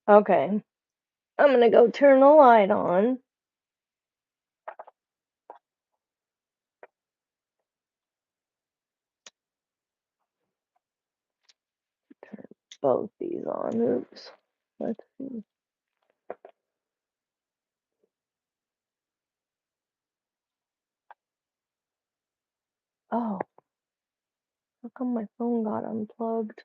Okay. I'm gonna go turn the light on. Turn both these on. Oops. Let's see. Oh, how come my phone got unplugged?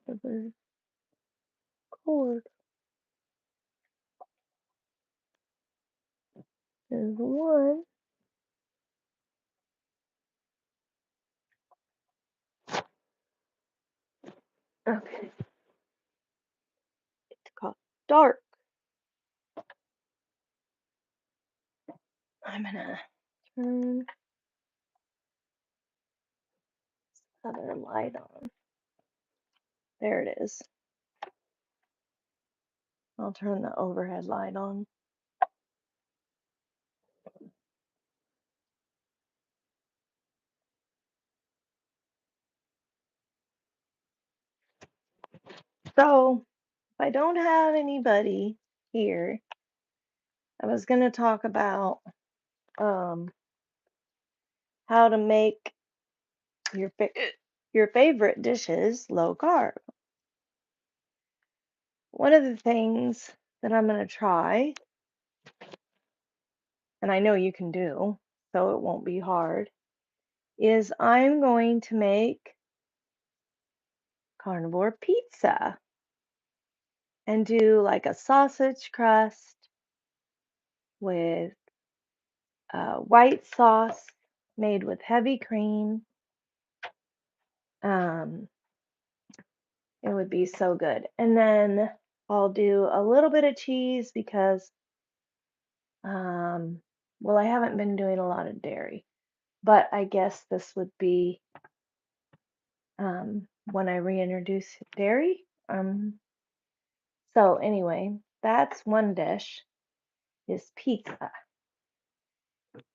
Other cord is one. Okay. It's got dark. I'm gonna turn the other light on. There it is. I'll turn the overhead light on. So, if I don't have anybody here, I was gonna talk about um how to make your your favorite dishes low carb. One of the things that I'm gonna try, and I know you can do, so it won't be hard, is I'm going to make carnivore pizza and do like a sausage crust with white sauce made with heavy cream. Um, it would be so good. And then I'll do a little bit of cheese because, um, well, I haven't been doing a lot of dairy, but I guess this would be when I reintroduce dairy. So anyway, that's one dish is pizza.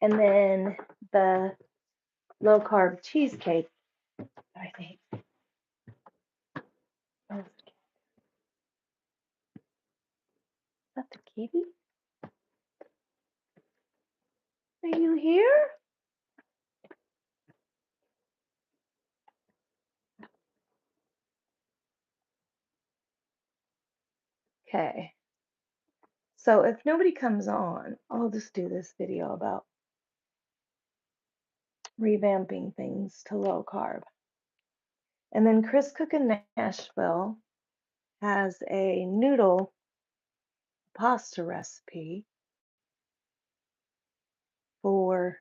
And then the low carb cheesecake, I think. Oh, is that the kitty? Are you here? Okay. So if nobody comes on, I'll just do this video about revamping things to low carb. And then Chris Cook in Nashville has a noodle pasta recipe for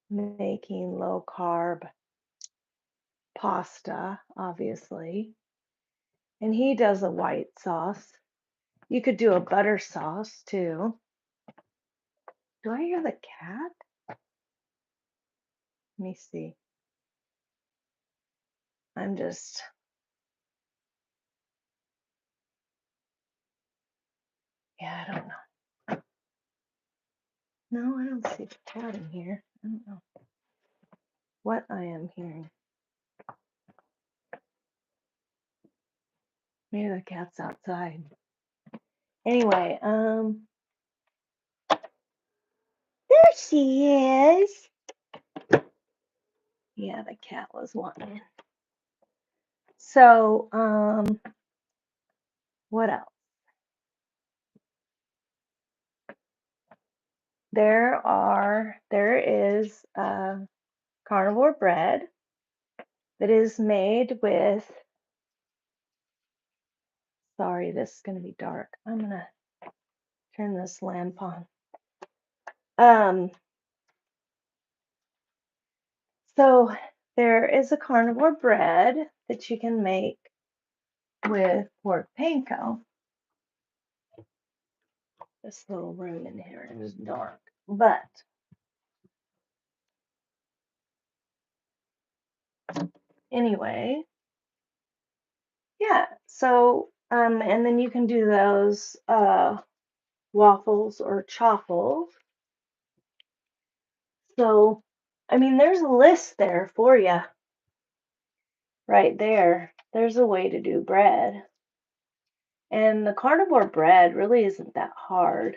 making low carb pasta, obviously. And he does a white sauce. You could do a butter sauce too. Do I hear the cat? Let me see. I'm just, yeah, I don't know. No, I don't see the cat in here. I don't know what I am hearing. Maybe the cat's outside. Anyway, there she is. Yeah, the cat was wanting. So, what else? There is carnivore bread that is made with, sorry, this is going to be dark. I'm going to turn this lamp on. So there is a carnivore bread that you can make with pork panko. This little room in here is dark, but anyway, yeah. So and then you can do those waffles or chaffles. So, I mean, there's a list there for you right there. There's a way to do bread. And the carnivore bread really isn't that hard.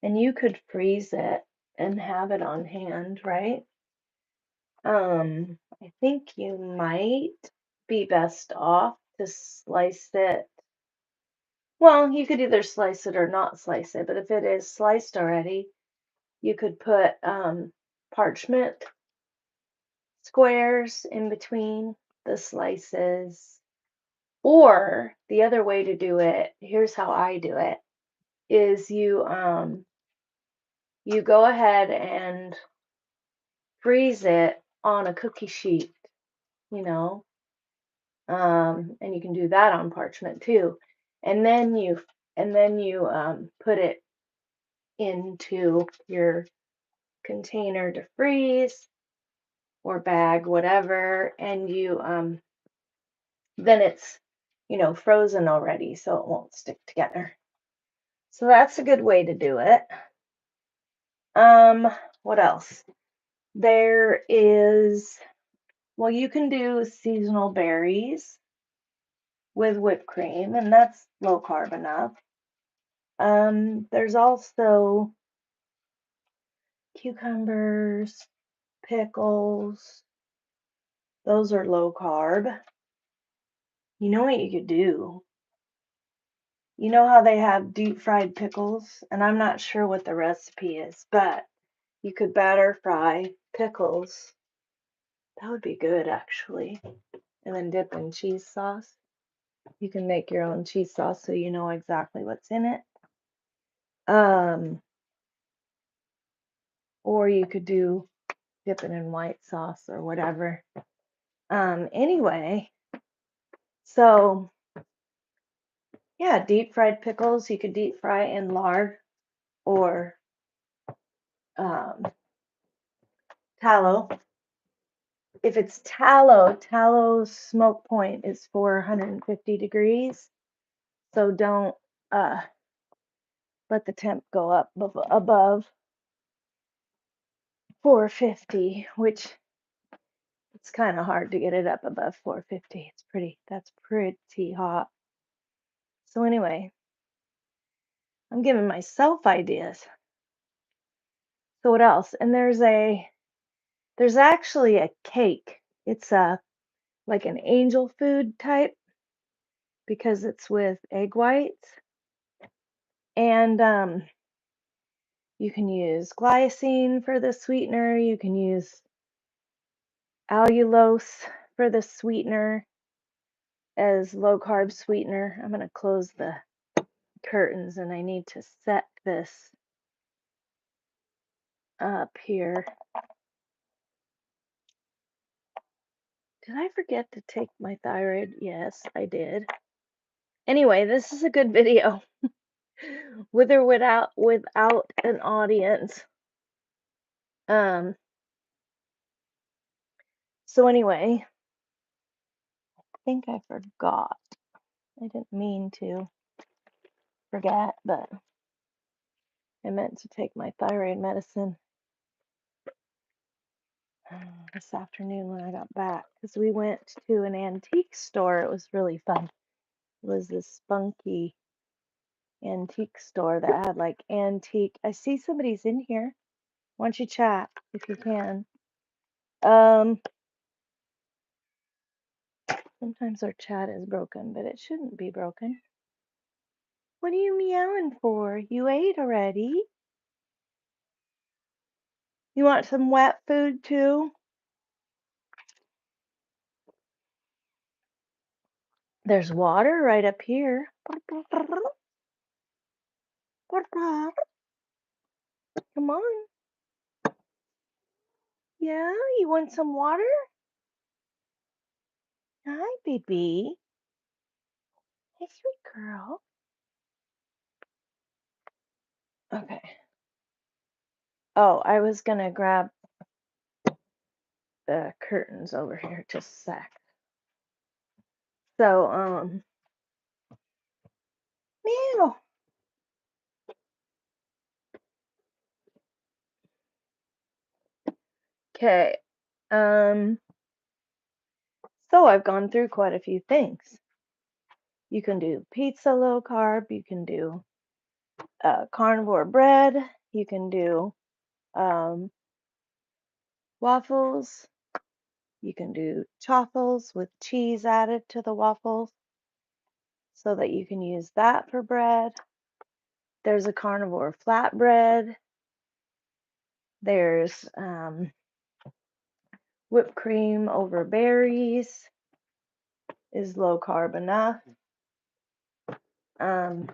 And you could freeze it and have it on hand, right? I think you might be best off to slice it. Well, you could either slice it or not slice it, but if it is sliced already, you could put parchment squares in between the slices. Or the other way to do it, here's how I do it, is you go ahead and freeze it on a cookie sheet, you know, and you can do that on parchment too. And then you put it into your container to freeze or bag, whatever, and you then it's frozen already, so it won't stick together. So that's a good way to do it. Um, what else? There is, well, you can do seasonal berries with whipped cream, and that's low carb enough. There's also cucumbers, pickles. Those are low carb. You know what you could do? You know how they have deep fried pickles? And I'm not sure what the recipe is, but you could batter fry pickles. That would be good, actually. And then dip in cheese sauce. You can make your own cheese sauce so you know exactly what's in it. Um, or you could do dip it in white sauce or whatever. Anyway, so yeah, deep fried pickles, you could deep fry in lard or um, tallow. If it's tallow's smoke point is 450 degrees. So don't uh, let the temp go up above 450, which it's kind of hard to get it up above 450. That's pretty hot. So anyway, I'm giving myself ideas. So what else? And there's actually a cake. It's a like an angel food type because it's with egg whites. And you can use glycine for the sweetener. You can use allulose for the sweetener as low carb sweetener. I'm going to close the curtains and I need to set this up here. Did I forget to take my thyroid? Yes, I did. Anyway, this is a good video with or without an audience. Um so anyway, I think I forgot. I didn't mean to forget, but I meant to take my thyroid medicine this afternoon when I got back because we went to an antique store. It was really fun. It was this spunky antique store that had like antique. I see somebody's in here. Why don't you chat if you can? Um, Sometimes our chat is broken, but it shouldn't be broken. What are you meowing for? You ate already? You want some wet food too? There's water right up here. Come on. Yeah, you want some water? Hi, baby. Hey, sweet girl. Okay. Oh, I was gonna grab the curtains over here just a sec. So, meow. Okay. Um, so I've gone through quite a few things. You can do pizza low carb, you can do carnivore bread, you can do um, waffles, you can do chaffles with cheese added to the waffles so that you can use that for bread. There's a carnivore flatbread. There's whipped cream over berries is low carb enough. Um,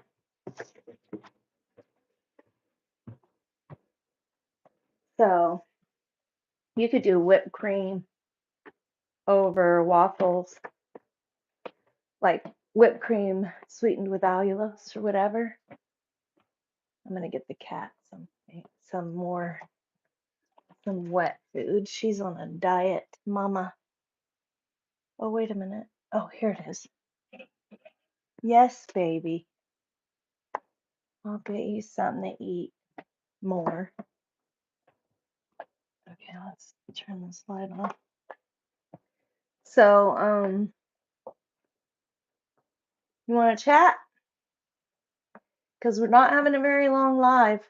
so you could do whipped cream over waffles, like whipped cream sweetened with allulose or whatever. I'm gonna get the cat some more some wet food. She's on a diet, mama. Oh, wait a minute. Oh, here it is. Yes, baby. I'll get you something to eat more. Okay, let's turn this light off. So, you want to chat? Because we're not having a very long live.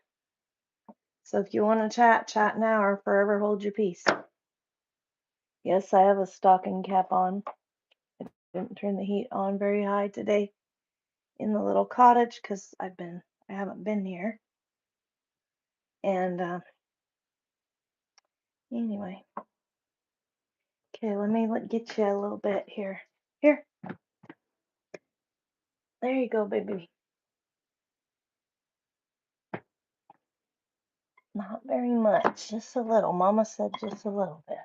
So if you want to chat, chat now or forever hold your peace. Yes, I have a stocking cap on. I didn't turn the heat on very high today in the little cottage because I haven't been here. And anyway, okay, let me get you a little bit here. Here, there you go, baby. Not very much, just a little. Mama said just a little bit.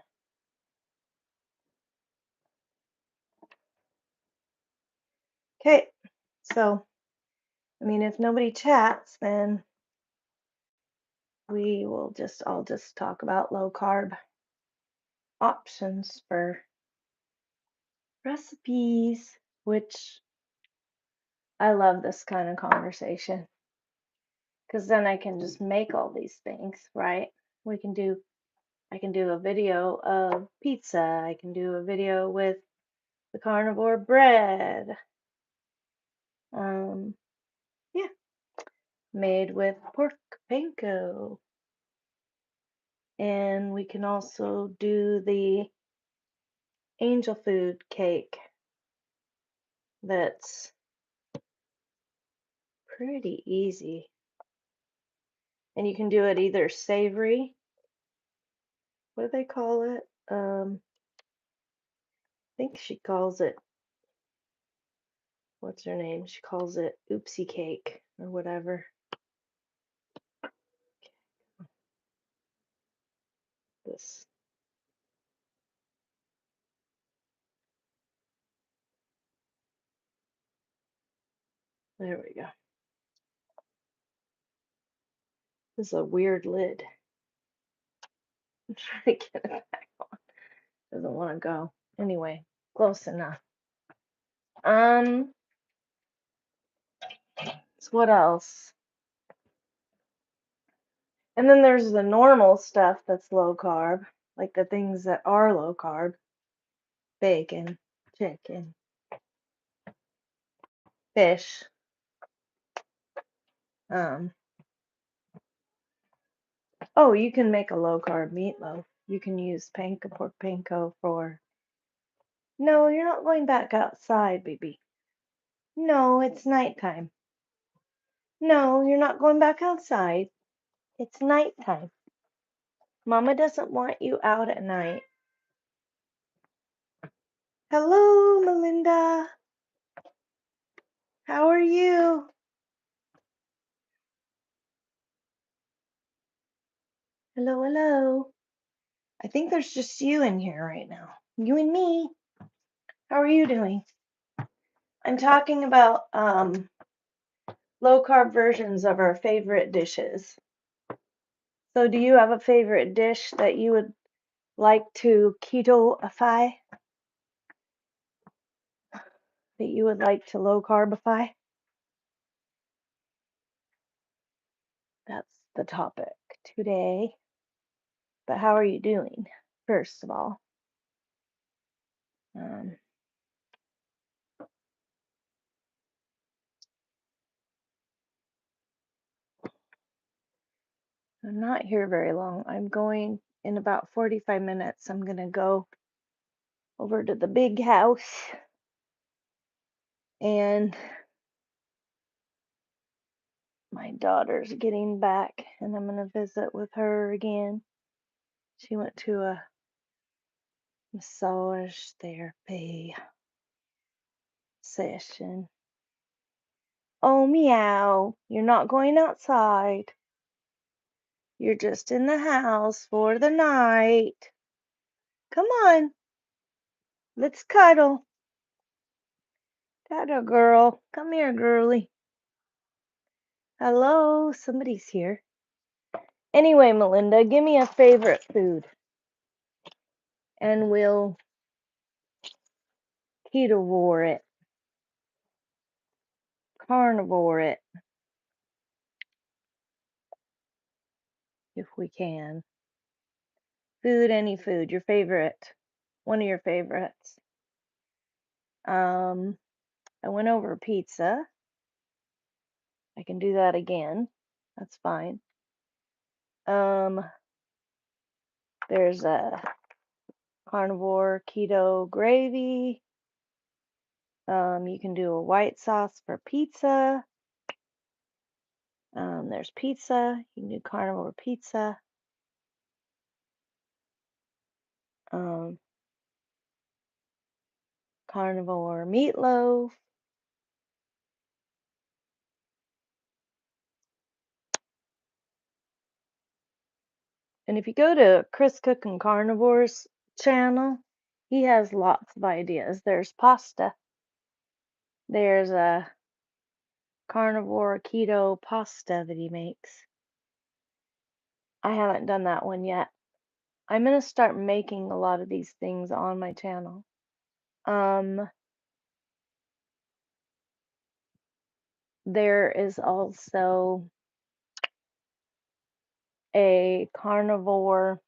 Okay, so I mean, if nobody chats, then I'll just talk about low carb options for recipes, which I love this kind of conversation because then I can just make all these things, right? We can do, I can do a video of pizza, I can do a video with the carnivore bread, um, yeah, made with pork panko. And we can also do the angel food cake that's pretty easy. And you can do it either savory, what do they call it? I think she calls it, what's her name? She calls it oopsie cake or whatever. This, there we go. This is a weird lid. I'm trying to get it back on. Doesn't want to go. Anyway, close enough. So what else? And then there's the normal stuff that's low carb, like the things that are low carb, bacon, chicken, fish. Um, oh, you can make a low carb meatloaf. You can use panko, pork panko for. No, you're not going back outside, baby. No, it's nighttime. No, you're not going back outside. It's nighttime. Mama doesn't want you out at night. Hello, Melinda. How are you? Hello, hello. I think there's just you in here right now. You and me. How are you doing? I'm talking about low carb versions of our favorite dishes. So do you have a favorite dish that you would like to ketoify? That you would like to low carbify? That's the topic today. But how are you doing? first of all. Um, I'm not here very long. I'm going in about 45 minutes. I'm going to go over to the big house and my daughter's getting back and I'm going to visit with her again. She went to a massage therapy session. Oh, meow. You're not going outside. You're just in the house for the night. Come on. Let's cuddle. Cuddle, girl. Come here, girly. Hello. Somebody's here. Anyway, Melinda, give me a favorite food and we'll ketovore it, carnivore it, if we can. Food, any food, your favorite, one of your favorites. Um, I went over pizza. I can do that again. That's fine. Um, there's a carnivore keto gravy. You can do a white sauce for pizza. There's pizza. You can do carnivore pizza. Um, carnivore meatloaf. And if you go to Chris Cookin' Carnivore's channel, he has lots of ideas. There's pasta. There's a carnivore keto pasta that he makes. I haven't done that one yet. I'm gonna start making a lot of these things on my channel. Um, there is also a carnivore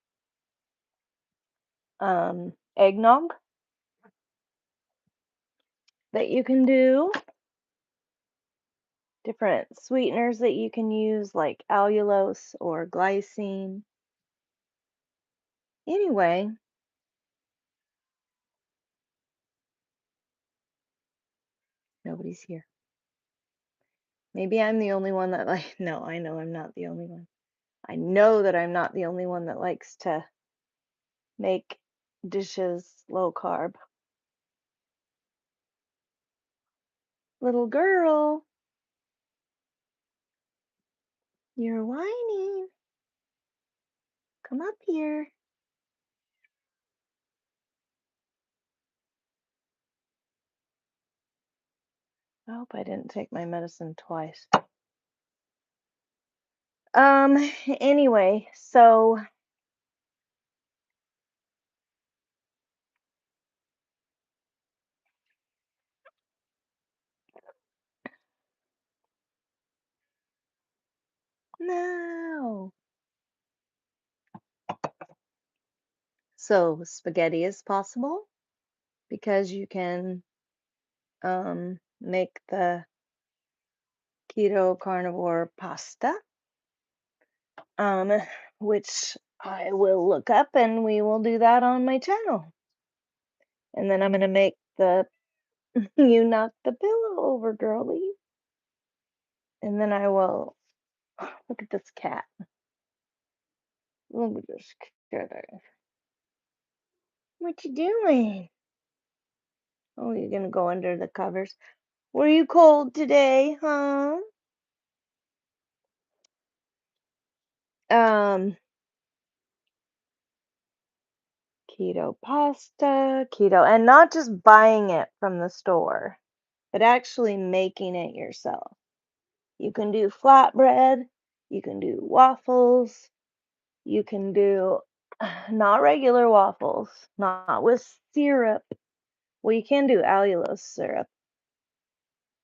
eggnog that you can do. Different sweeteners that you can use, like allulose or glycine. Anyway, nobody's here. Maybe I'm the only one that like, no, I know I'm not the only one. I know that I'm not the only one that likes to make dishes low carb. Little girl, you're whining. Come up here. I hope I didn't take my medicine twice. Anyway, so no. So spaghetti is possible because you can make the keto carnivore pasta, um, which I will look up and we will do that on my channel. And then I'm gonna make the you knock the pillow over, girly. And then I will look at this cat. Look at this cat. What you doing? Oh, you're gonna go under the covers. Were you cold today, huh? Um, keto pasta, keto, and not just buying it from the store, but actually making it yourself. You can do flatbread, you can do waffles, you can do not regular waffles, not with syrup. Well, you can do allulose syrup.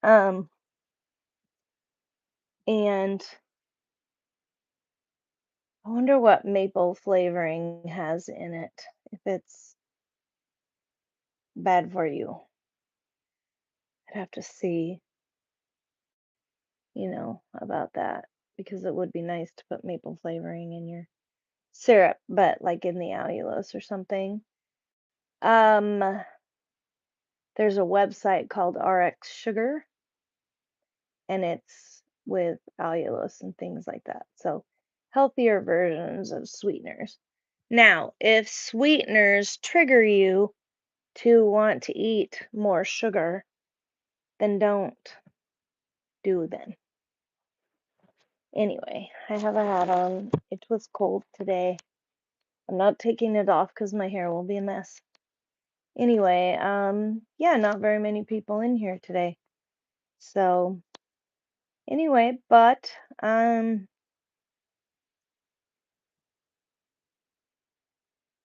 Um, and I wonder what maple flavoring has in it. if it's bad for you. I'd have to see, about that because it would be nice to put maple flavoring in your syrup, but like in the allulose or something. Um, there's a website called RX Sugar, and it's with allulose and things like that. So healthier versions of sweeteners. Now, if sweeteners trigger you to want to eat more sugar, then don't do then. Anyway, I have a hat on. It was cold today. I'm not taking it off because my hair will be a mess. Anyway, yeah, not very many people in here today. So, anyway, but,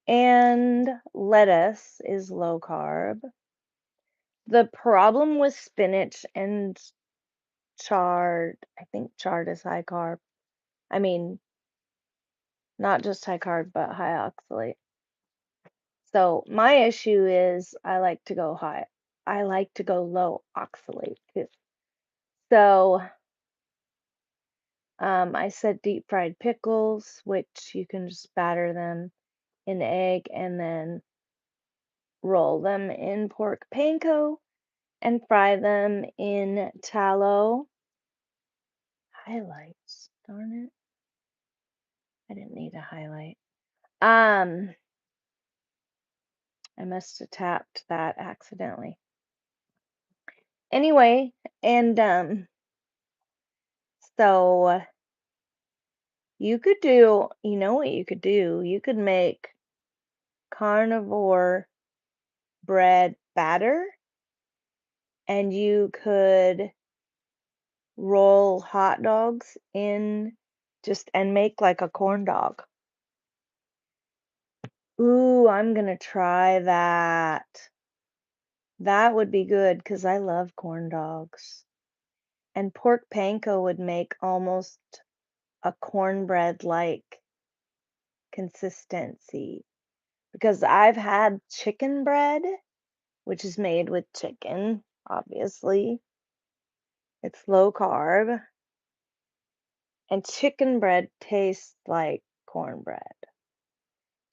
and lettuce is low carb. The problem with spinach and chard, I think chard is high carb. I mean, not just high carb, but high oxalate. So my issue is I like to go high. I like to go low oxalate too. So I said deep fried pickles, which you can just batter them in egg and then roll them in pork panko and fry them in tallow. Highlights, darn it. I didn't need a highlight. Um, I must have tapped that accidentally. Anyway, and so you know what you could do? You could make carnivore bread batter and you could roll hot dogs in just and make like a corn dog. Ooh, I'm gonna try that. That would be good because I love corn dogs. And pork panko would make almost a cornbread like consistency. Because I've had chicken bread, which is made with chicken, obviously. It's low carb. And chicken bread tastes like cornbread.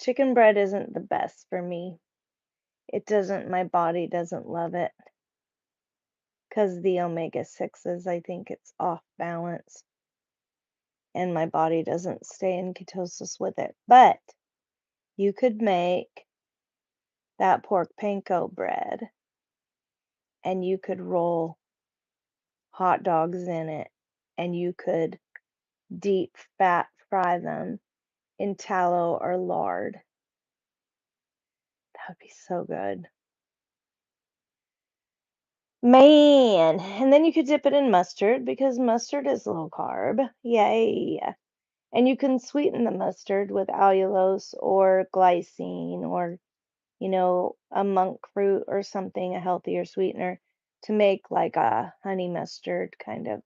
Chicken bread isn't the best for me. My body doesn't love it because the omega 6s, I think it's off balance and my body doesn't stay in ketosis with it. But you could make that pork panko bread and you could roll hot dogs in it and you could deep fat fry them in tallow or lard. That would be so good. Man, and then you could dip it in mustard because mustard is low carb. Yay. And you can sweeten the mustard with allulose or glycine or, a monk fruit or something, a healthier sweetener to make like a honey mustard kind of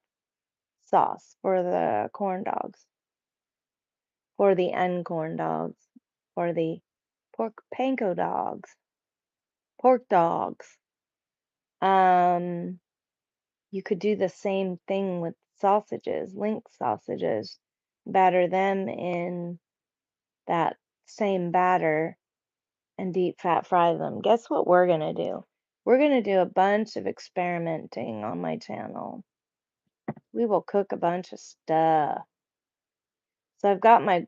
sauce for the corn dogs, for the uncorn dogs, for the pork panko dogs, pork dogs. Um, You could do the same thing with sausages, link sausages. Batter them in that same batter and deep fat fry them. Guess what we're going to do? We're going to do a bunch of experimenting on my channel. We will cook a bunch of stuff. So I've got my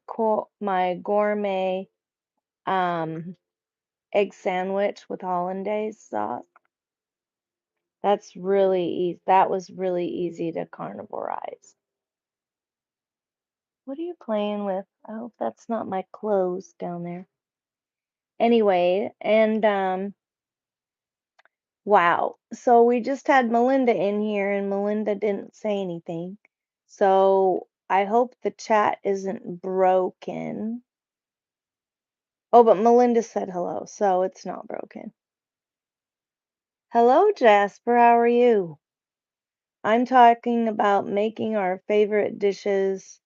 gourmet egg sandwich with hollandaise sauce. That's really easy. That was really easy to carnivorize. What are you playing with? I hope that's not my clothes down there. Anyway, and wow. So we just had Melinda in here and Melinda didn't say anything. So I hope the chat isn't broken. Oh, but Melinda said hello, so it's not broken. Hello, Jasper. How are you? I'm talking about making our favorite dishes,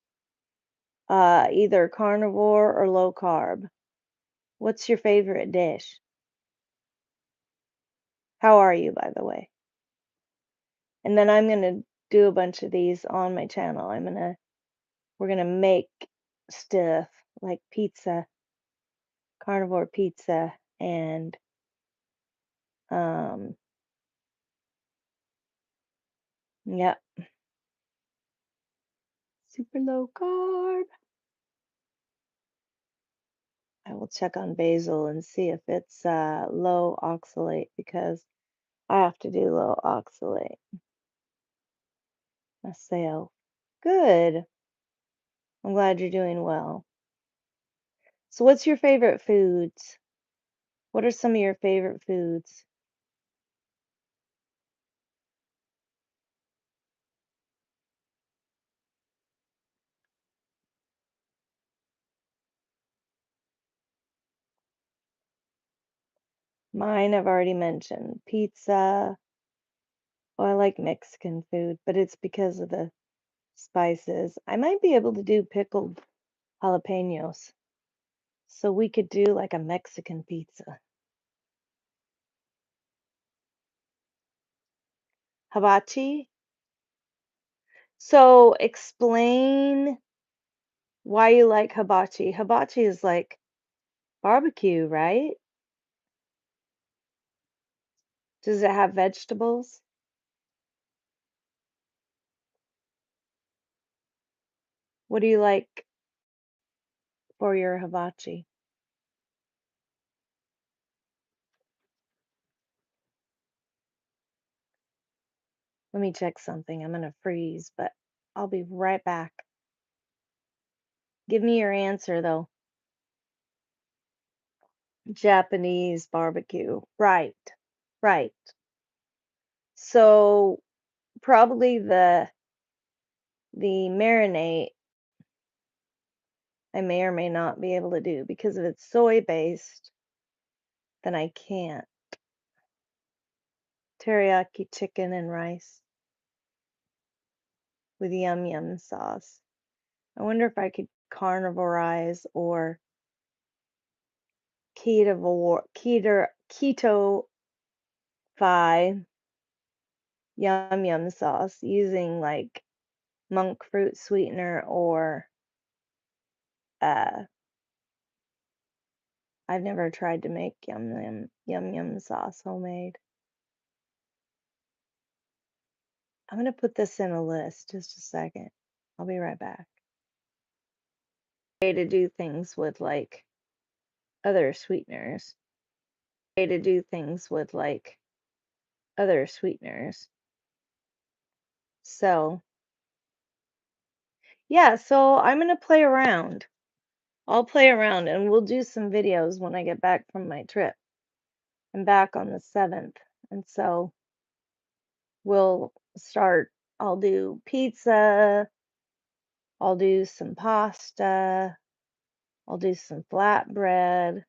either carnivore or low carb. What's your favorite dish? How are you, by the way? And then I'm gonna do a bunch of these on my channel. We're gonna make stuff like pizza, carnivore pizza, and um, yeah, super low carb. I will check on basil and see if it's low oxalate because I have to do low oxalate myself. Good. I'm glad you're doing well. So, what's your favorite foods? What are some of your favorite foods? Mine I've already mentioned. Pizza. Oh, I like Mexican food, but it's because of the spices. I might be able to do pickled jalapenos. So we could do like a Mexican pizza. Hibachi. So explain why you like hibachi. Hibachi is like barbecue, right? Does it have vegetables? What do you like for your hibachi? Let me check something. I'm gonna freeze, but I'll be right back. Give me your answer though. Japanese barbecue. Right. Right. So probably the marinade I may or may not be able to do because if it's soy based, then I can't. Teriyaki chicken and rice with yum yum sauce. I wonder if I could carnivorize or keto fi yum yum sauce using like monk fruit sweetener or uh I've never tried to make yum yum sauce homemade. I'm gonna put this in a list just a second. I'll be right back. Way to do things with like other sweeteners. Way to do things with like other sweeteners. So yeah, so I'm gonna play around. I'll play around and we'll do some videos when I get back from my trip. I'm back on the 7th. And so we'll start, I'll do pizza, I'll do some pasta, I'll do some flatbread,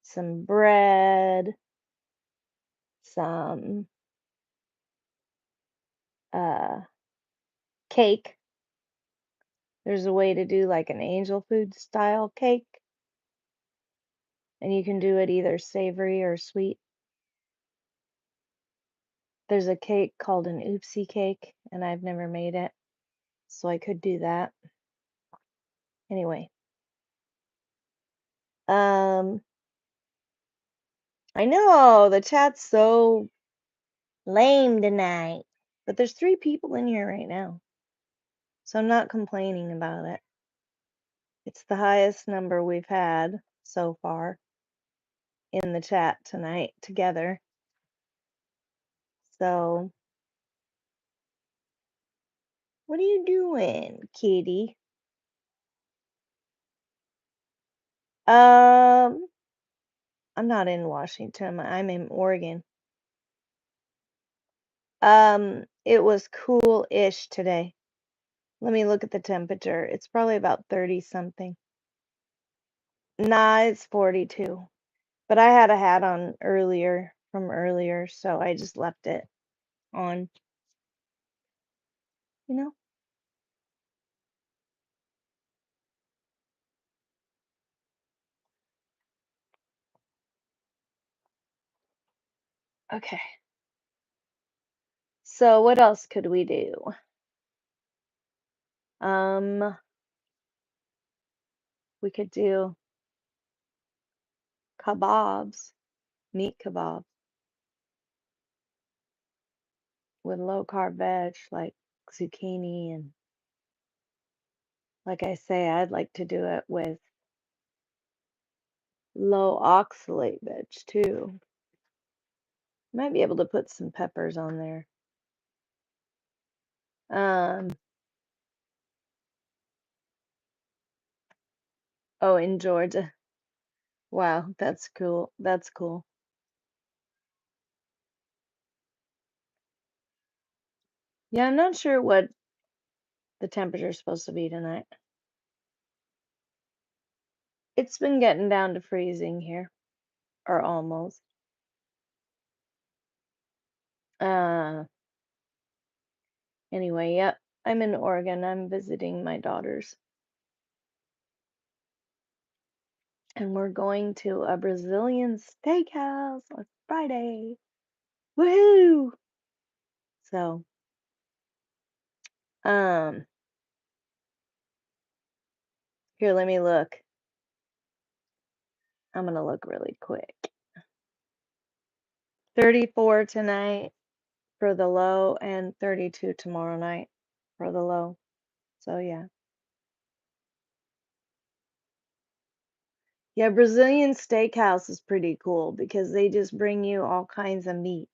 some bread, some uh cake. There's a way to do like an angel food style cake, and you can do it either savory or sweet. There's a cake called an oopsie cake, and I've never made it, so I could do that. Anyway, um, I know the chat's so lame tonight, but there's 3 people in here right now, so I'm not complaining about it. It's the highest number we've had so far in the chat tonight together. So, what are you doing, kitty? Um, I'm not in Washington. I'm in Oregon. It was cool-ish today. Let me look at the temperature. It's probably about 30 something. Nah, it's 42. But I had a hat on from earlier, so I just left it on, you know? Okay. So what else could we do? Um, we could do kebabs, meat kebabs with low carb veg like zucchini and like I say, I'd like to do it with low oxalate veg too. Might be able to put some peppers on there. Um, oh, in Georgia. Wow, that's cool. That's cool. Yeah, I'm not sure what the temperature's supposed to be tonight. It's been getting down to freezing here, or almost. Uh, anyway, yep. I'm in Oregon. I'm visiting my daughters, and we're going to a Brazilian steakhouse on Friday. Woohoo! So, um, here, let me look. I'm gonna look really quick. 34 tonight for the low and 32 tomorrow night for the low. So yeah. Yeah, Brazilian steakhouse is pretty cool because they just bring you all kinds of meat,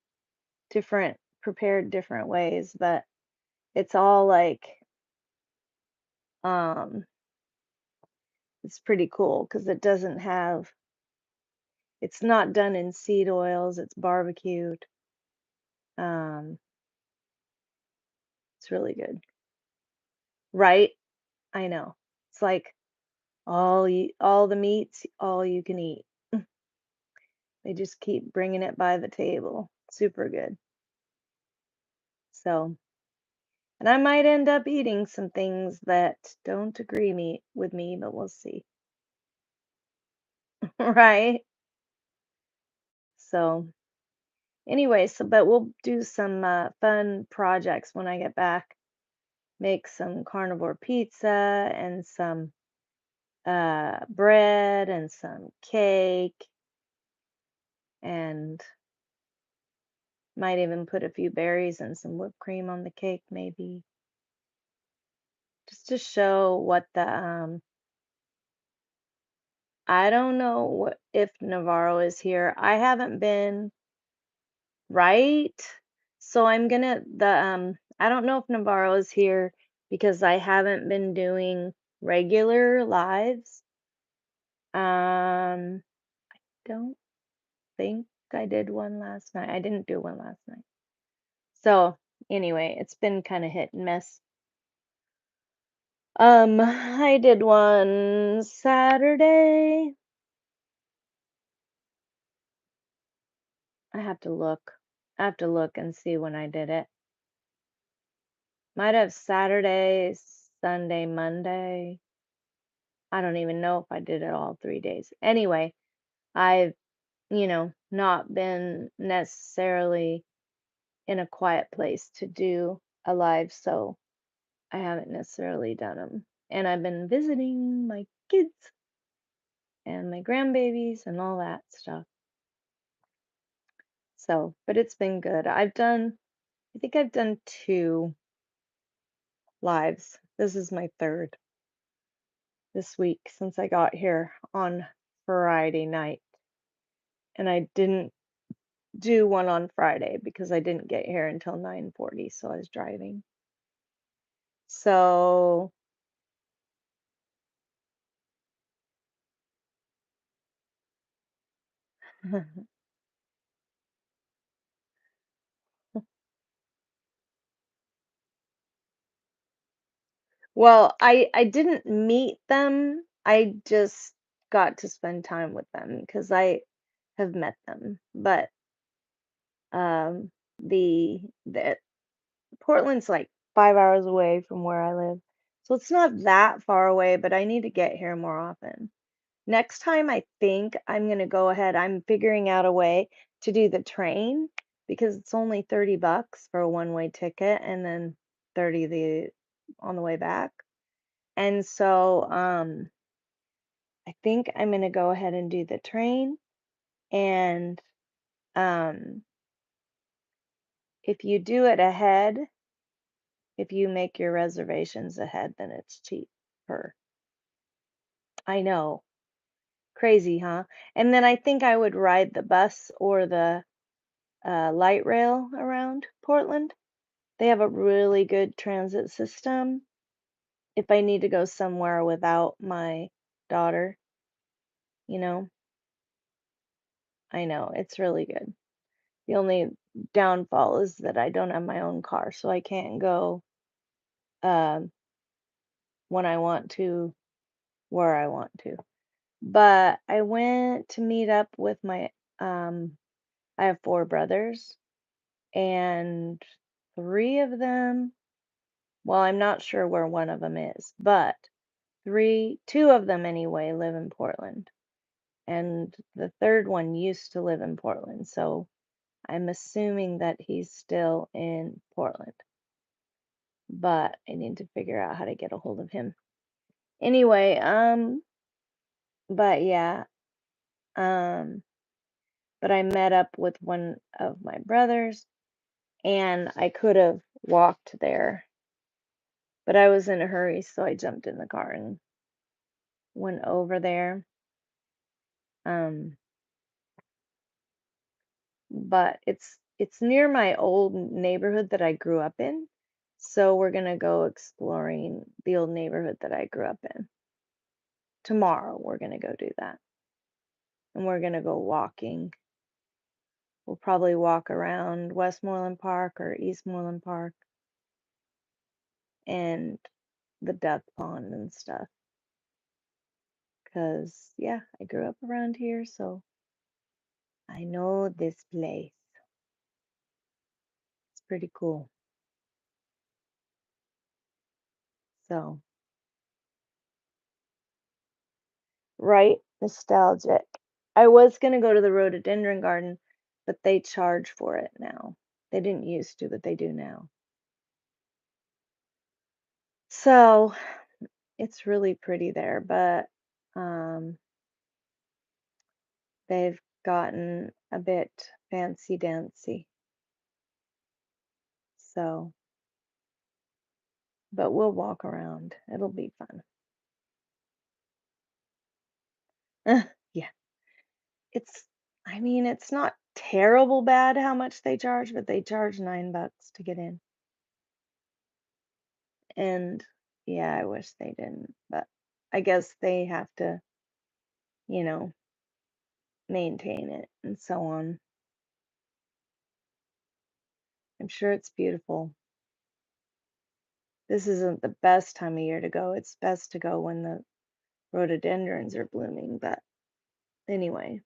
different prepared different ways, but it's all like um it's pretty cool because it doesn't have it's not done in seed oils, it's barbecued. Um it's really good. Right? I know. It's like all the meats, all you can eat. They just keep bringing it by the table. Super good. So, and I might end up eating some things that don't agree with me, but we'll see. Right? So, anyway, but we'll do some fun projects when I get back. Make some carnivore pizza and some bread and some cake and might even put a few berries and some whipped cream on the cake, maybe, just to show what the I don't know if Navarro is here. I haven't been right. So I'm gonna the I don't know if Navarro is here because I haven't been doing regular lives. Um, don't think I did one last night. I didn't do one last night. So anyway, it's been kind of hit and miss. I did one Saturday. I have to look. I have to look and see when I did it. Might have Saturday, Sunday, Monday. I don't even know if I did it all 3 days. Anyway, I've, not been necessarily in a quiet place to do a live, so I haven't necessarily done them. And I've been visiting my kids and my grandbabies and all that stuff. So, but it's been good. I think I've done two lives. This is my third this week since I got here on Friday night. And I didn't do one on Friday because I didn't get here until 9:40, so I was driving. So, well, I didn't meet them. I just got to spend time with them because I have met them. But um the Portland's like 5 hours away from where I live. So it's not that far away, but I need to get here more often. Next time, I think I'm going to go ahead. I'm figuring out a way to do the train because it's only $30 for a one-way ticket and then 30 the on the way back. And so I think I'm gonna go ahead and do the train. And um if you do it ahead, if you make your reservations ahead, then it's cheaper. I know. Crazy, huh? And then I think I would ride the bus or the light rail around Portland. They have a really good transit system. If I need to go somewhere without my daughter, you know, I know it's really good. The only downfall is that I don't have my own car, so I can't go um, when I want to, where I want to. But I went to meet up with um, I have four brothers, and three of them, well, I'm not sure where one of them is, but two of them anyway live in Portland. And the third one used to live in Portland. So I'm assuming that he's still in Portland, but I need to figure out how to get a hold of him. Anyway, but yeah, um, but I met up with one of my brothers and I could have walked there, but I was in a hurry, so I jumped in the car and went over there. Um, but it's near my old neighborhood that I grew up in. So we're gonna go exploring the old neighborhood that I grew up in. Tomorrow we're gonna go do that. And we're gonna go walking. We'll probably walk around Westmoreland Park or Eastmoreland Park and the duck pond and stuff. 'Cause yeah, I grew up around here, so I know this place. It's pretty cool. So, right? Nostalgic. I was gonna go to the rhododendron garden, but they charge for it now. They didn't used to, but they do now. So it's really pretty there, but um, they've gotten a bit fancy dancy. So, but we'll walk around. It'll be fun. Yeah, it's, I mean, it's not terrible bad how much they charge, but they charge $9 to get in. And yeah, I wish they didn't, but I guess they have to, you know, maintain it and so on. I'm sure it's beautiful. This isn't the best time of year to go. It's best to go when the rhododendrons are blooming, but anyway.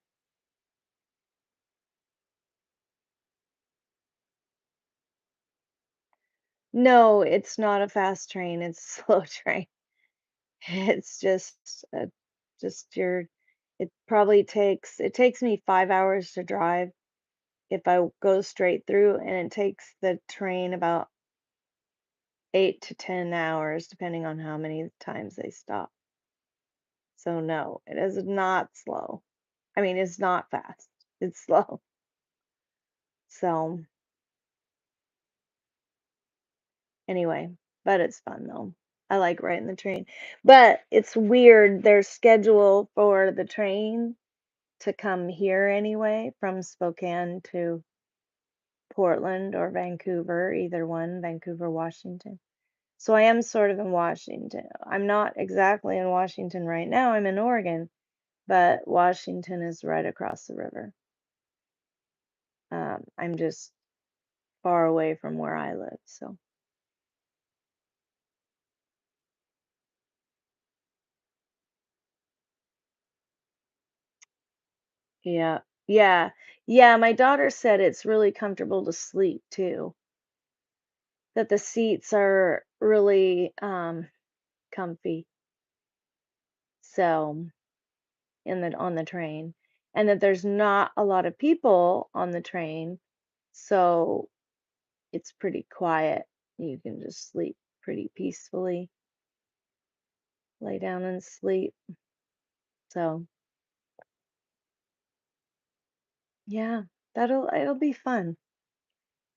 No, it's not a fast train, it's a slow train. It's just your it takes me 5 hours to drive if I go straight through, and it takes the train about 8 to 10 hours depending on how many times they stop. So no, it is not slow. I mean, it's not fast. It's slow. So anyway, but it's fun though. I like riding the train. But it's weird their schedule for the train to come here anyway from Spokane to Portland or Vancouver, either one, Vancouver, Washington. So I am sort of in Washington. I'm not exactly in Washington right now. I'm in Oregon, but Washington is right across the river. I'm just far away from where I live. So yeah, yeah, yeah. My daughter said it's really comfortable to sleep too. That the seats are really comfy. So in the on the train, and that there's not a lot of people on the train So it's pretty quiet. You can just sleep pretty peacefully, lay down and sleep. So yeah, it'll be fun.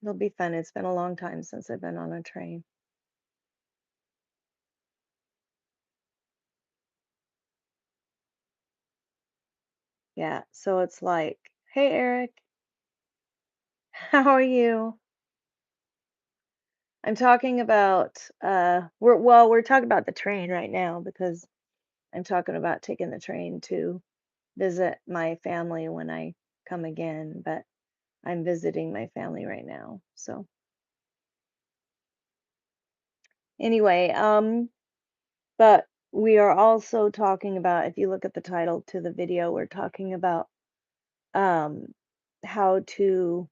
It'll be fun. It's been a long time since I've been on a train. Yeah, so it's like, hey Eric, how are you? I'm talking about we're talking about the train right now because I'm talking about taking the train to visit my family when I come again, but I'm visiting my family right now. So anyway, but we are also talking about, if you look at the title to the video, we're talking about um how to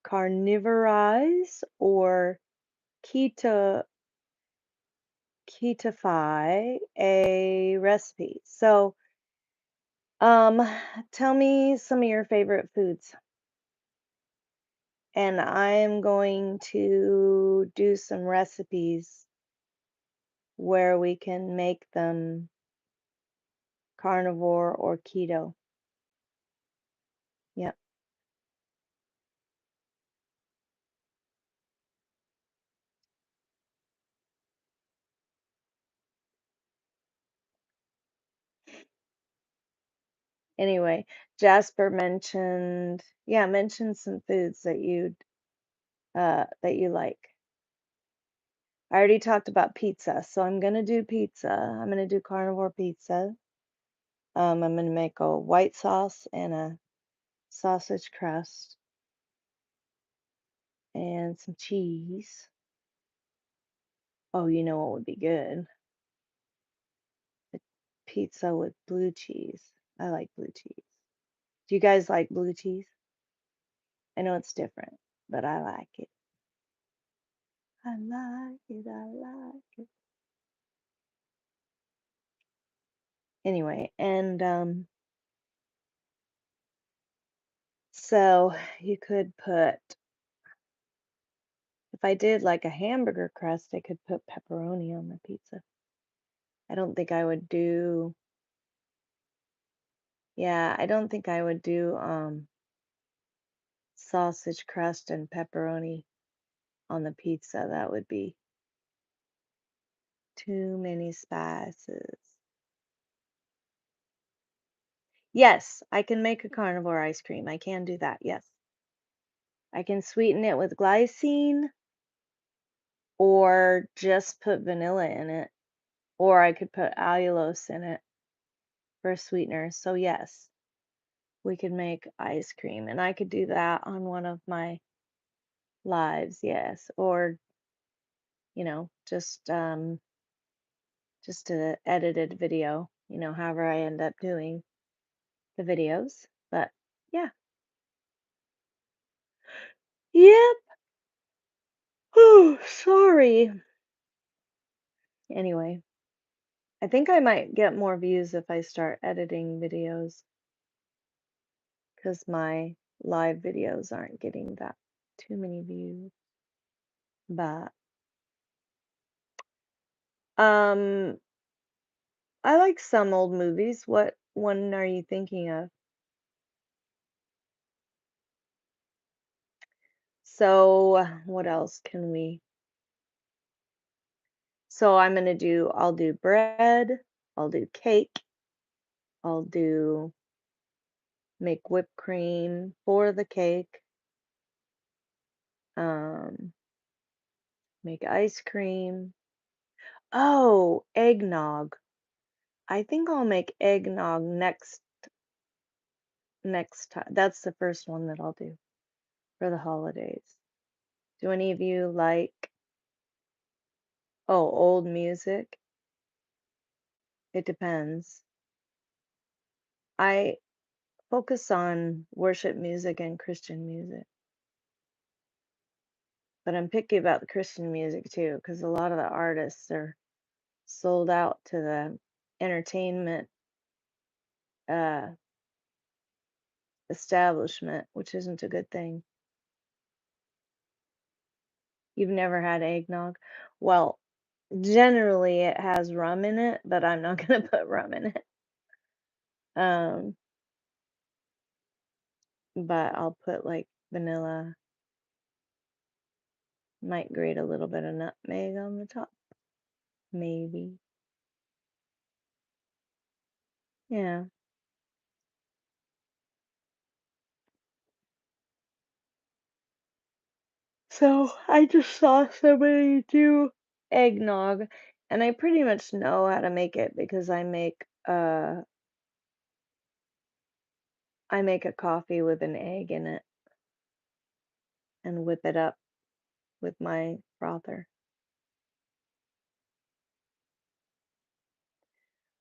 carnivorize or keto ketify a recipe. So, um, tell me some of your favorite foods, and I'm going to do some recipes where we can make them carnivore or keto. Yep. Anyway, Jasper mentioned, yeah, mentioned some foods that you like. I already talked about pizza, so I'm gonna do pizza. I'm gonna do carnivore pizza. I'm gonna make a white sauce and a sausage crust and some cheese. Oh, you know what would be good? A pizza with blue cheese. I like blue cheese. Do you guys like blue cheese? I know it's different, but I like it. I like it. I like it. Anyway, and so you could put, if I did like a hamburger crust, I could put pepperoni on the pizza. I don't think I would do, yeah, I don't think I would do sausage crust and pepperoni on the pizza. That would be too many spices. Yes, I can make a carnivore ice cream. I can do that. Yes. I can sweeten it with glycine or just put vanilla in it, or I could put allulose in it for a sweetener. So, yes, we could make ice cream, and I could do that on one of my lives. Yes. Or, just a edited video, however I end up doing the videos. But yeah. Yep. Oh, sorry. Anyway, I think I might get more views if I start editing videos because my live videos aren't getting that too many views. But um I like some old movies. What one are you thinking of? So, what else can we? So I'll do bread, I'll do cake, I'll do make whipped cream for the cake, um, make ice cream. Oh, eggnog. I think I'll make eggnog next time. That's the first one that I'll do for the holidays. Do any of you like, old music? It depends. I focus on worship music and Christian music, but I'm picky about the Christian music too because a lot of the artists are sold out to the entertainment uh, establishment, which isn't a good thing. You've never had eggnog? Well, generally it has rum in it, but I'm not gonna put rum in it. Um, but I'll put like vanilla, might grate a little bit of nutmeg on the top, maybe. Yeah. So I just saw somebody do eggnog, and I pretty much know how to make it because I make a coffee with an egg in it and whip it up with my frother.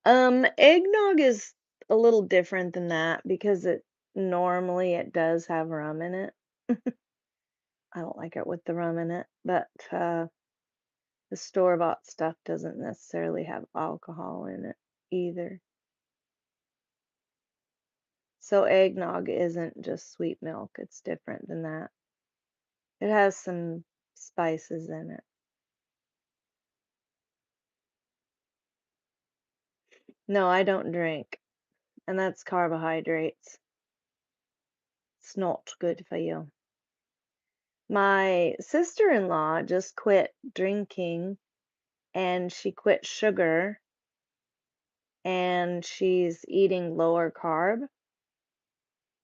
Eggnog is a little different than that because it does have rum in it. I don't like it with the rum in it, but the store-bought stuff doesn't necessarily have alcohol in it either. So eggnog isn't just sweet milk, it's different than that. It has some spices in it. No, I don't drink, and that's carbohydrates. It's not good for you. My sister-in-law just quit drinking and she quit sugar and she's eating lower carb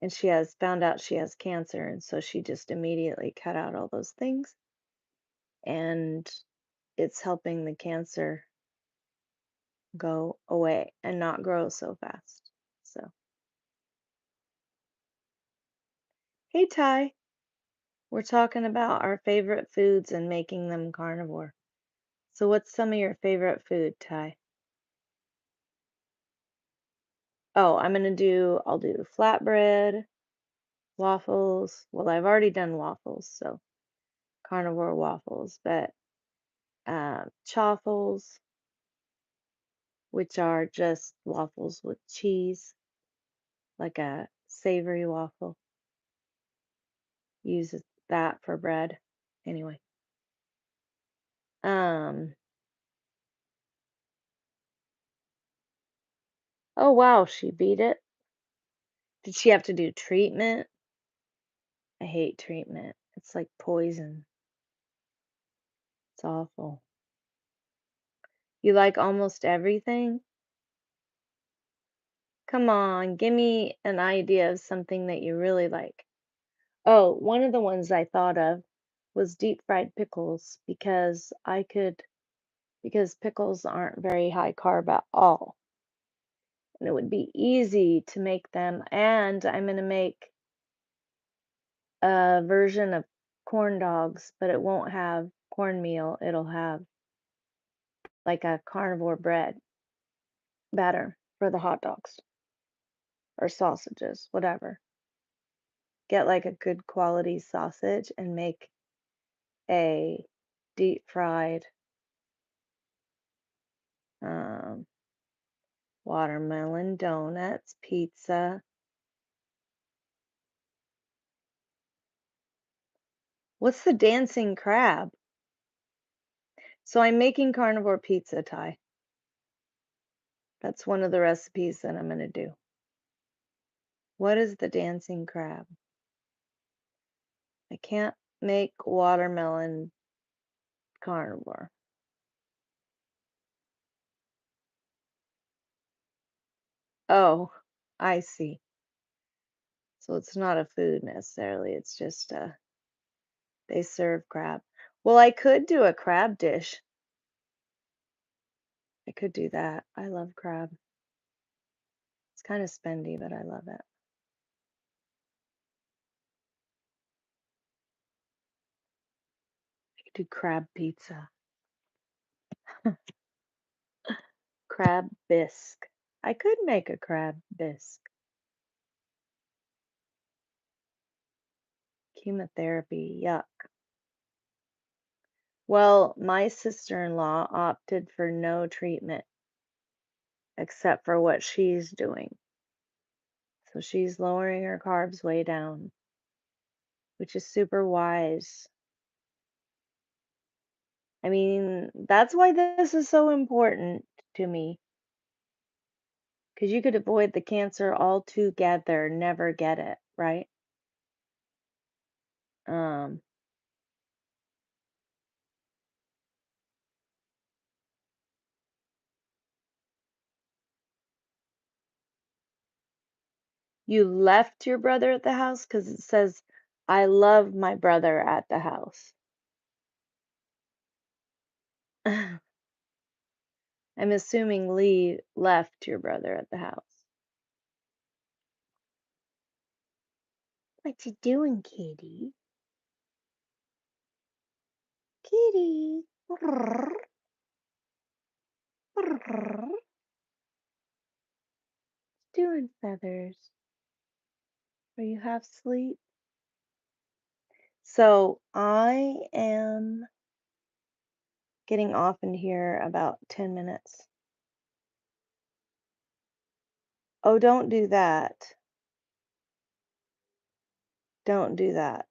and she has found out she has cancer and so she just immediately cut out all those things and it's helping the cancer go away and not grow so fast. So, hey Ty, we're talking about our favorite foods and making them carnivore. So what's some of your favorite food, Ty? Oh, I'll do flatbread, waffles. Well, I've already done waffles, so carnivore waffles, but chaffles, which are just waffles with cheese, like a savory waffle. Use that for bread. Anyway, um, oh wow, she beat it. Did she have to do treatment? I hate treatment. It's like poison. It's awful. You like almost everything? Come on, give me an idea of something that you really like. Oh, one of the ones I thought of was deep fried pickles because pickles aren't very high carb at all. And it would be easy to make them. And I'm going to make a version of corn dogs, but it won't have cornmeal. It'll have like a carnivore bread batter for the hot dogs or sausages, whatever. Get like a good quality sausage and make a deep fried um, watermelon donuts, pizza. What's the dancing crab? So I'm making carnivore pizza, Ty. That's one of the recipes that I'm going to do. What is the dancing crab? I can't make watermelon carnivore. Oh, I see. So it's not a food necessarily. It's just they serve crab. Well, I could do a crab dish. I could do that. I love crab. It's kind of spendy, but I love it. I could do crab pizza. Crab bisque. I could make a crab bisque. Chemotherapy, yuck. Well, my sister-in-law opted for no treatment except for what she's doing. So she's lowering her carbs way down, which is super wise. I mean, that's why this is so important to me, because you could avoid the cancer altogether, never get it, right? Um, you left your brother at the house because it says, I love my brother at the house. I'm assuming Lee left your brother at the house. What you doing, kitty? Kitty. Doing feathers. Are you half asleep? So I am getting off in here about 10 minutes. Oh, don't do that. Don't do that.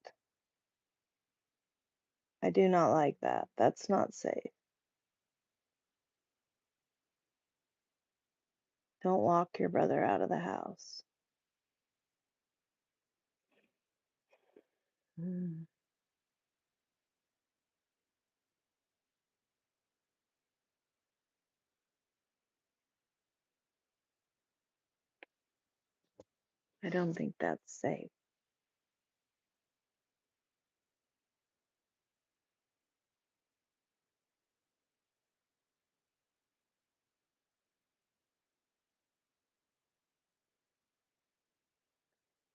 I do not like that. That's not safe. Don't lock your brother out of the house. Mm, I don't think that's safe.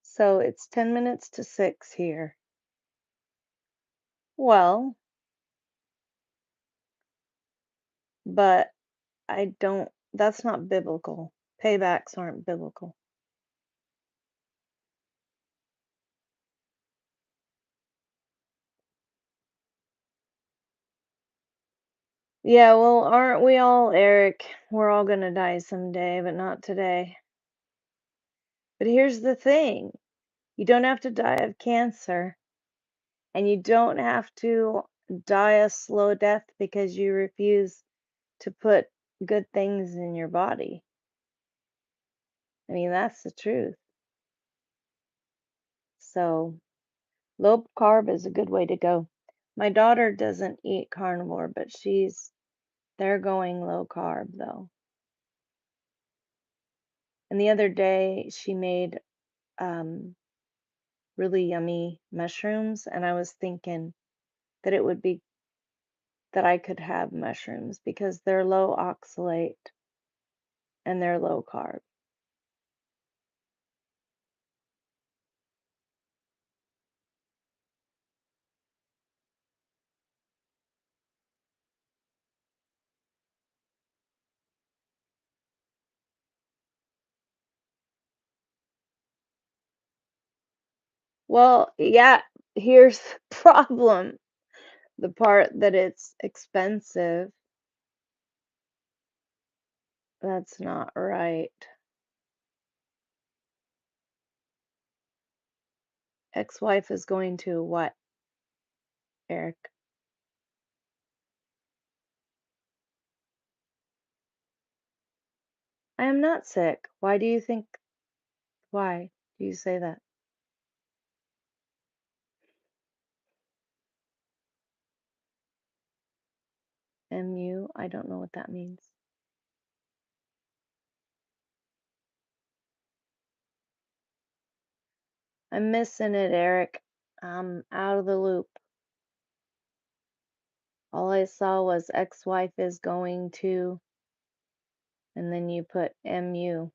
So it's 10 minutes to 6 here. Well, but I don't, that's not biblical. Paybacks aren't biblical. Yeah, well, aren't we all, Eric? We're all gonna die someday, but not today. But here's the thing, you don't have to die of cancer, and you don't have to die a slow death because you refuse to put good things in your body. I mean, that's the truth. So, low carb is a good way to go. My daughter doesn't eat carnivore, but they're going low carb though. And the other day she made um, really yummy mushrooms, and I was thinking that it would be that I could have mushrooms because they're low oxalate and they're low carb. Well, yeah, here's the problem. The part that it's expensive, that's not right. Ex-wife is going to what, Eric? I am not sick. Why do you say that? MU? I don't know what that means. I'm missing it, Eric. I'm out of the loop. All I saw was ex-wife is going to, and then you put MU.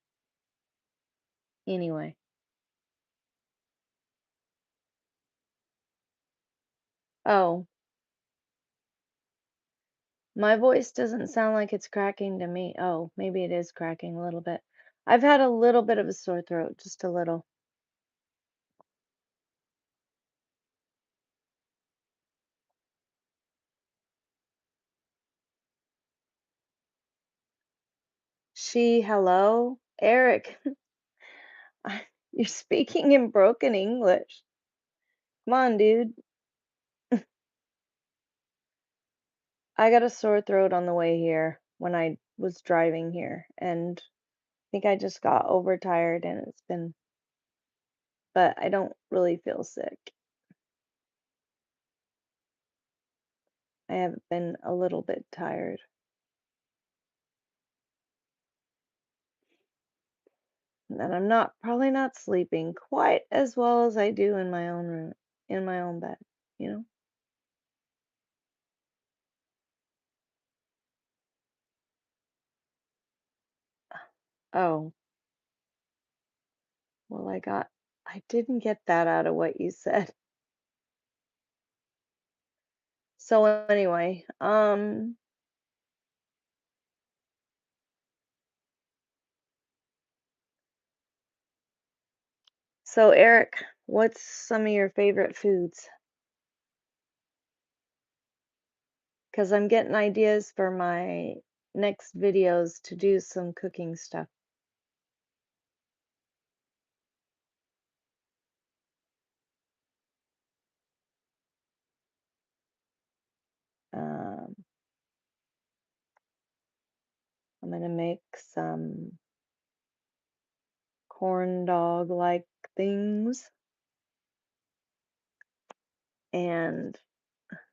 Anyway. Oh, my voice doesn't sound like it's cracking to me. Oh, maybe it is cracking a little bit. I've had a little bit of a sore throat, just a little. Hello? Eric, you're speaking in broken English. Come on, dude. I got a sore throat on the way here when I was driving here, and I think I just got overtired and but I don't really feel sick. I have been a little bit tired. And I'm not probably not sleeping quite as well as I do in my own room, in my own bed, you know? Oh, well, I didn't get that out of what you said. So anyway, so Eric, what's some of your favorite foods? Because I'm getting ideas for my next videos to do some cooking stuff. Um, I'm gonna make some corn dog like things, and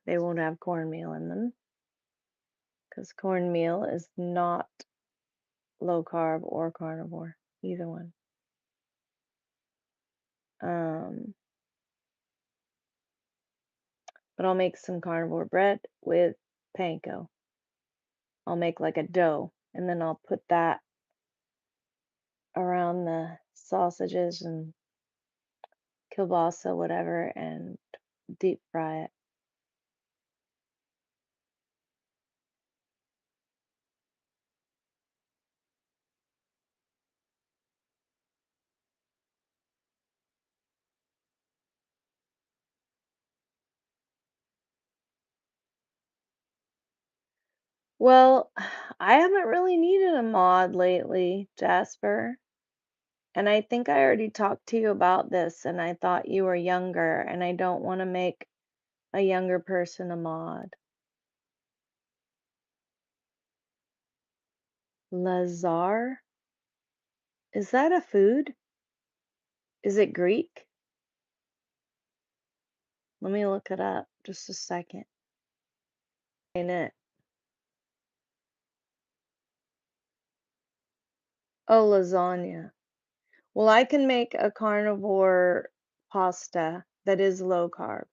they won't have cornmeal in them because cornmeal is not low carb or carnivore, either one. Um, but I'll make some carnivore bread with panko. I'll make like a dough, and then I'll put that around the sausages and kielbasa, whatever, and deep fry it. Well, I haven't really needed a mod lately, Jasper. And I think I already talked to you about this, and I thought you were younger, and I don't want to make a younger person a mod. Lazar? Is that a food? Is it Greek? Let me look it up just a second. Ain't it? Oh, lasagna. Well, I can make a carnivore pasta that is low carb.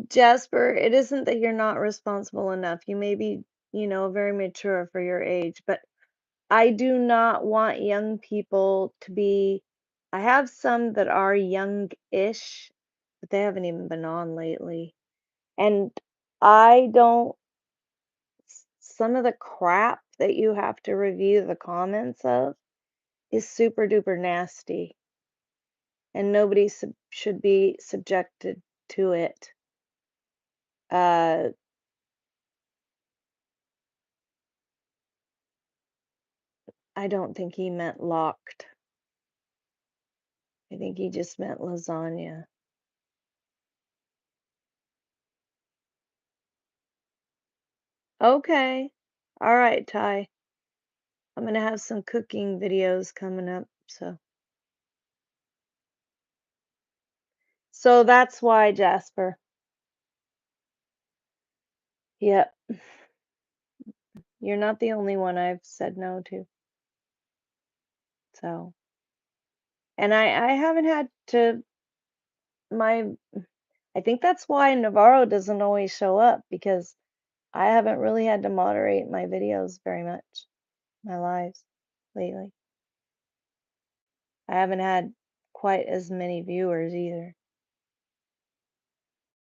Jasper, it isn't that you're not responsible enough. You may be, very mature for your age, but I do not want young people to be. I have some that are young-ish, but they haven't even been on lately. And I don't, some of the crap that you have to review the comments of is super duper nasty, and nobody should be subjected to it. Uh, I don't think he meant locked. I think he just meant lasagna. Okay. All right, Ty. I'm gonna have some cooking videos coming up, so that's why, Jasper. Yep, you're not the only one I've said no to. So, and I haven't had to my I think that's why Navarro doesn't always show up because I haven't really had to moderate my videos very much, my lives lately. I haven't had quite as many viewers either.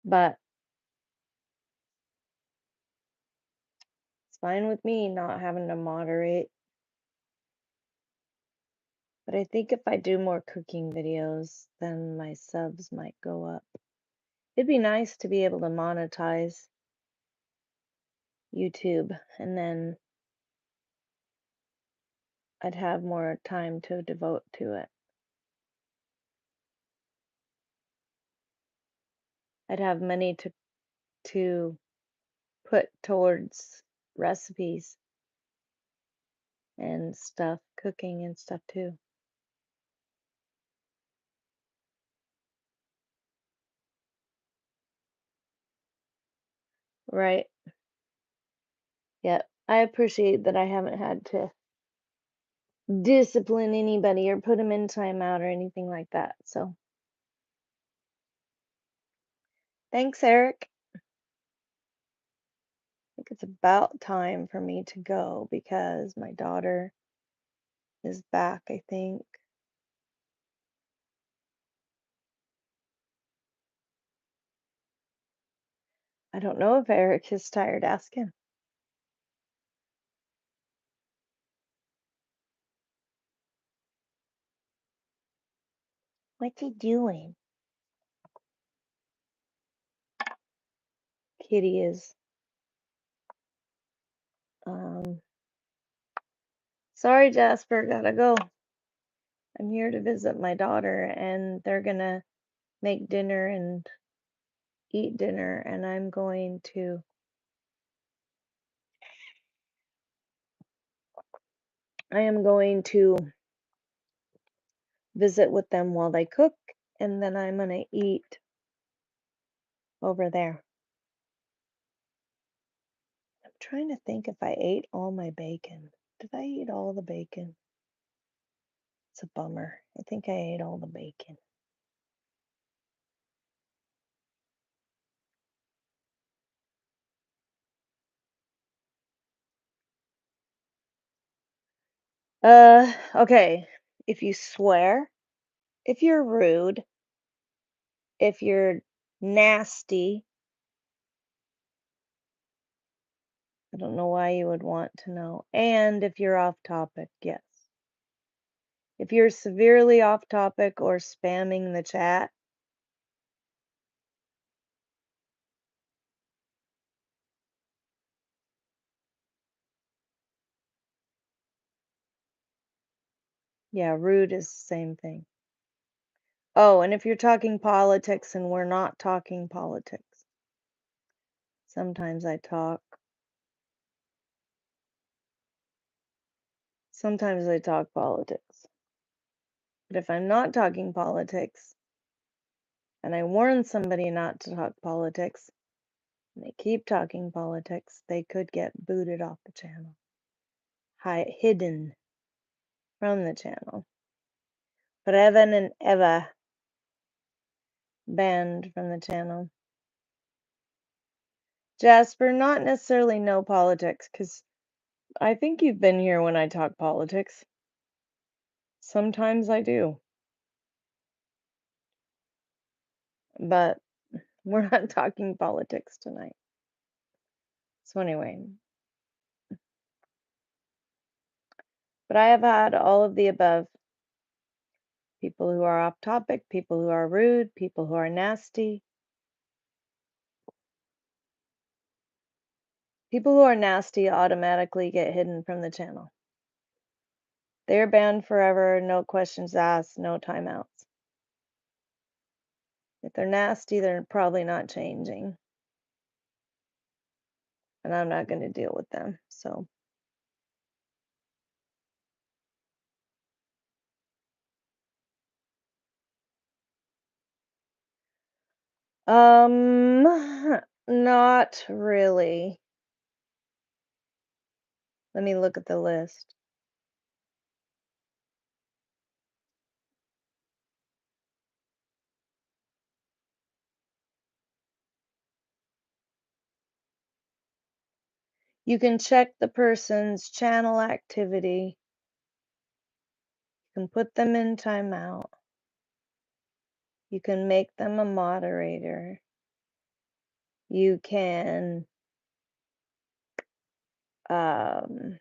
But it's fine with me not having to moderate. But I think if I do more cooking videos, then my subs might go up. It'd be nice to be able to monetize YouTube, and then I'd have more time to devote to it. I'd have money to put towards recipes and stuff, cooking and stuff too. Right. Yep. I appreciate that I haven't had to discipline anybody or put them in timeout or anything like that. So thanks, Eric. I think it's about time for me to go because my daughter is back, I think. I don't know if Eric is tired. Ask him. What's he doing? Kitty is um sorry, Jasper, gotta go. I'm here to visit my daughter and they're gonna make dinner and eat dinner and I am going to visit with them while they cook and then I'm gonna eat over there. I'm trying to think if I ate all my bacon. Did I eat all the bacon? It's a bummer. I think I ate all the bacon. Okay. If you swear, if you're rude, if you're nasty, I don't know why you would want to know. And if you're off topic, yes. If you're severely off topic or spamming the chat, yeah, rude is the same thing. Oh, and if you're talking politics and we're not talking politics, sometimes I talk. Sometimes I talk politics. But if I'm not talking politics and I warn somebody not to talk politics and they keep talking politics, they could get booted off the channel, hidden from the channel, forever and ever banned from the channel. Jasper, not necessarily no politics, because I think you've been here when I talk politics. Sometimes I do, but we're not talking politics tonight. So anyway, but I have had all of the above. People who are off topic, people who are rude, people who are nasty. People who are nasty automatically get hidden from the channel. They're banned forever, no questions asked, no timeouts. If they're nasty, they're probably not changing. And I'm not going to deal with them. So, not really. Let me look at the list. You can check the person's channel activity. You can put them in timeout. You can make them a moderator. You can um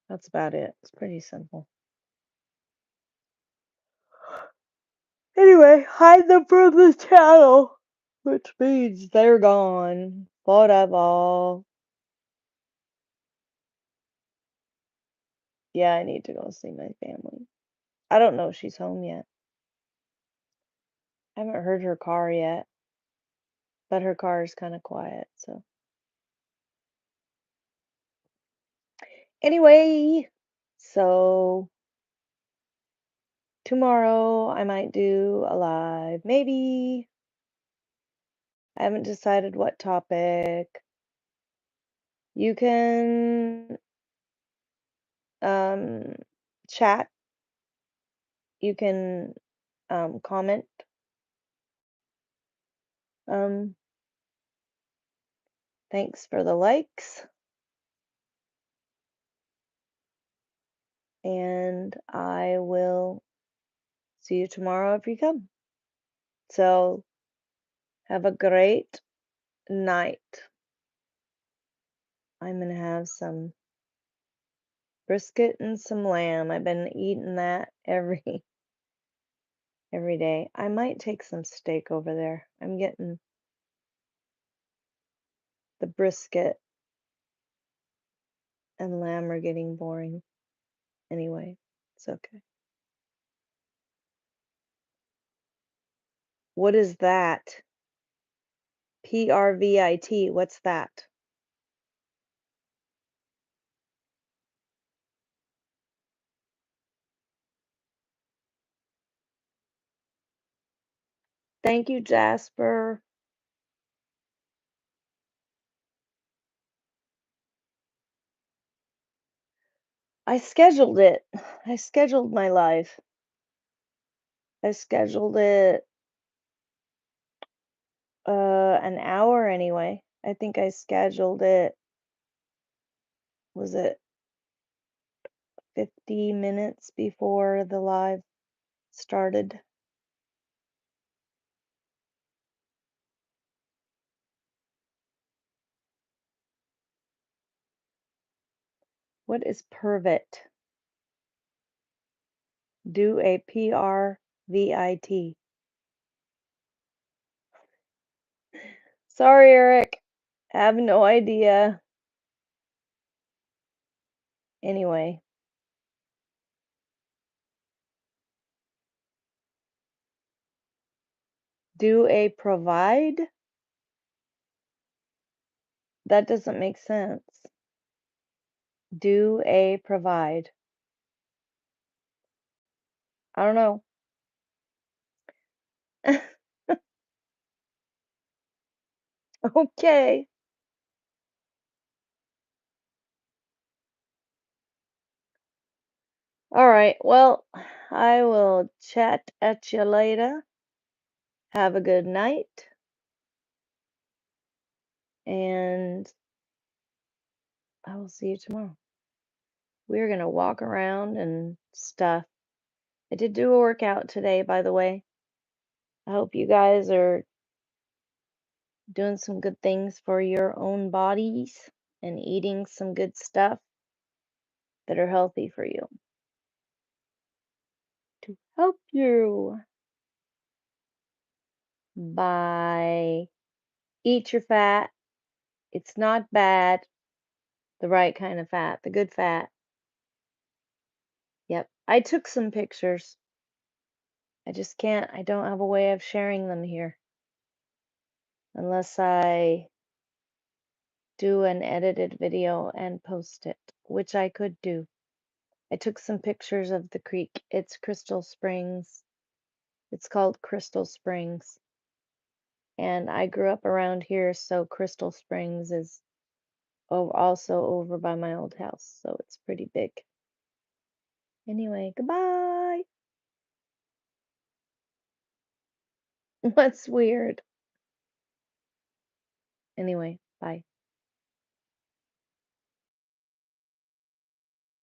that's about it. It's pretty simple. Anyway, hide them from the channel, which means they're gone. Whatever. Yeah, I need to go see my family. I don't know if she's home yet. I haven't heard her car yet, but her car is kind of quiet. So, anyway, so tomorrow I might do a live, maybe. I haven't decided what topic. You can um, chat, you can comment. Um, Thanks for the likes, and I will see you tomorrow if you come. So, have a great night. I'm gonna have some brisket and some lamb. I've been eating that every day. I might take some steak over there. I'm getting the brisket and lamb are getting boring. Anyway, it's okay. What is that? PRVIT. What's that? Thank you, Jasper. I scheduled it. I scheduled my live. I scheduled it an hour anyway. I think I scheduled it, was it 50 minutes before the live started? What is pervit? Do a PRVIT. Sorry, Eric. I have no idea. Anyway, do a provide? That doesn't make sense. Do a provide. I don't know. Okay. All right. Well, I will chat at you later. Have a good night. And I will see you tomorrow. We're going to walk around and stuff. I did do a workout today, by the way. I hope you guys are doing some good things for your own bodies and eating some good stuff that are healthy for you to help you. Bye. Eat your fat. It's not bad. The right kind of fat, the good fat. Yep. I took some pictures. I don't have a way of sharing them here unless I do an edited video and post it, which I could do. I took some pictures of the creek. It's Crystal Springs. It's called Crystal Springs. And I grew up around here, so Crystal Springs is also over by my old house, so it's pretty big. Anyway, goodbye. What's weird? Anyway, bye.